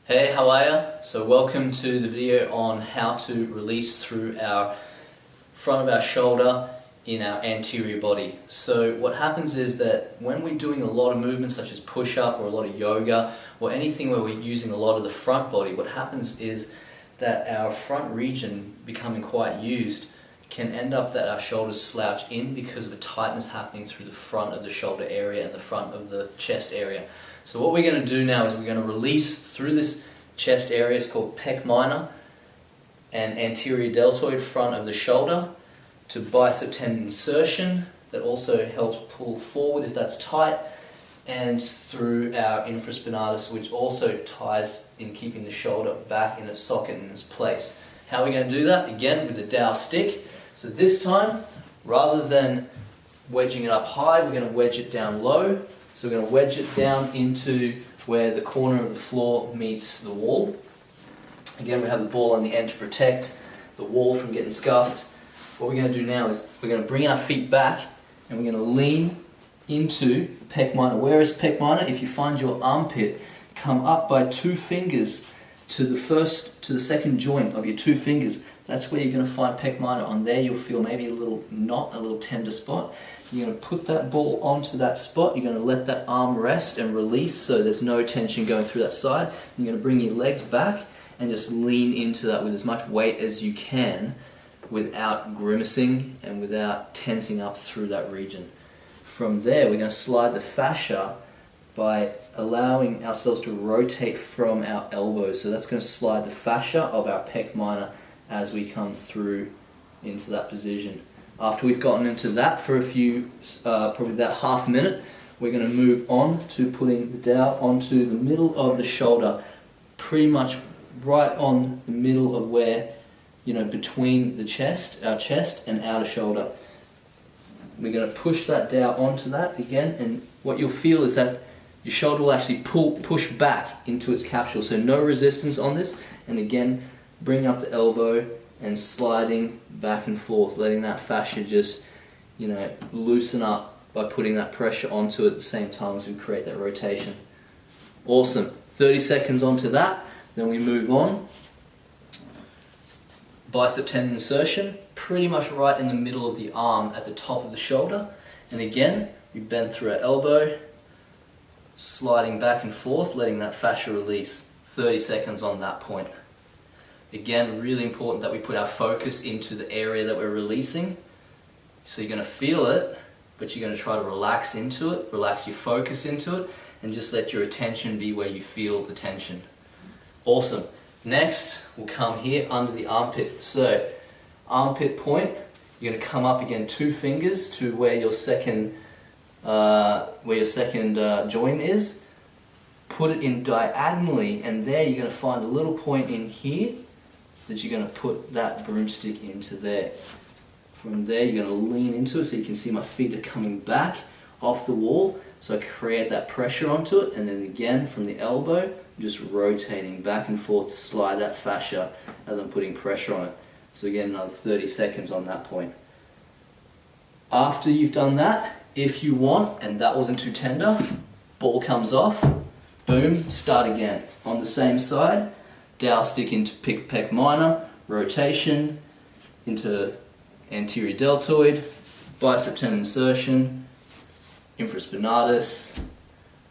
Hey, how are ya? So welcome to the video on how to release through our front of our shoulder in our anterior body. So what happens is that when we're doing a lot of movements such as push-up or a lot of yoga or anything where we're using a lot of the front body, what happens is that our front region becoming quite used can end up that our shoulders slouch in because of a tightness happening through the front of the shoulder area and the front of the chest area. So what we're going to do now is we're going to release through this chest area. It's called PEC Minor and anterior deltoid front of the shoulder to bicep tendon insertion that also helps pull forward if that's tight, and through our infraspinatus, which also ties in keeping the shoulder back in its socket in its place. How are we going to do that? Again with the dowel stick. So this time, rather than wedging it up high, we're going to wedge it down low. So we're going to wedge it down into where the corner of the floor meets the wall. Again, we have the ball on the end to protect the wall from getting scuffed. What we're going to do now is we're going to bring our feet back and we're going to lean into PEC Minor. Where is PEC Minor? If you find your armpit, come up by 2 fingers to the second joint of your 2 fingers. That's where you're going to find PEC Minor. On there you'll feel maybe a little knot, a little tender spot. You're going to put that ball onto that spot. You're going to let that arm rest and release so there's no tension going through that side. You're going to bring your legs back and just lean into that with as much weight as you can without grimacing and without tensing up through that region. From there, we're going to slide the fascia by allowing ourselves to rotate from our elbows. So that's going to slide the fascia of our PEC Minor as we come through into that position. After we've gotten into that for a few, probably about half a minute, we're going to move on to putting the dowel onto the middle of the shoulder, pretty much right on the middle of where, between the chest, our chest and outer shoulder. We're going to push that dowel onto that again, and what you'll feel is that your shoulder will actually push back into its capsule. So no resistance on this, and again, bring up the elbow and sliding back and forth, letting that fascia just, loosen up by putting that pressure onto it at the same time as we create that rotation. Awesome. 30 seconds onto that, then we move on. Bicep tendon insertion, pretty much right in the middle of the arm at the top of the shoulder. And again, we bend through our elbow, sliding back and forth, letting that fascia release. 30 seconds on that point. Again, really important that we put our focus into the area that we're releasing. So you're going to feel it, but you're going to try to relax into it, relax your focus into it, and just let your attention be where you feel the tension. Awesome. Next, we'll come here under the armpit. So, armpit point, you're going to come up again 2 fingers to where your second joint is. Put it in diagonally, and there you're going to find a little point in here that you're going to put that broomstick into there. From there you're going to lean into it so you can see my feet are coming back off the wall, so I create that pressure onto it, and then again from the elbow I'm just rotating back and forth to slide that fascia as I'm putting pressure on it. So again, another 30 seconds on that point. After you've done that, if you want, and that wasn't too tender, ball comes off, boom, start again on the same side. Dowel stick into PEC Minor, rotation into anterior deltoid, bicep tendon insertion, infraspinatus.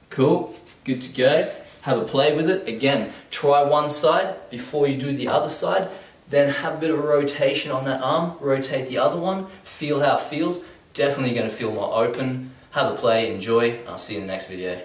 Cool, good to go. Have a play with it. Again, try one side before you do the other side, then have a bit of a rotation on that arm, rotate the other one, feel how it feels. Definitely going to feel more open. Have a play, enjoy, and I'll see you in the next video.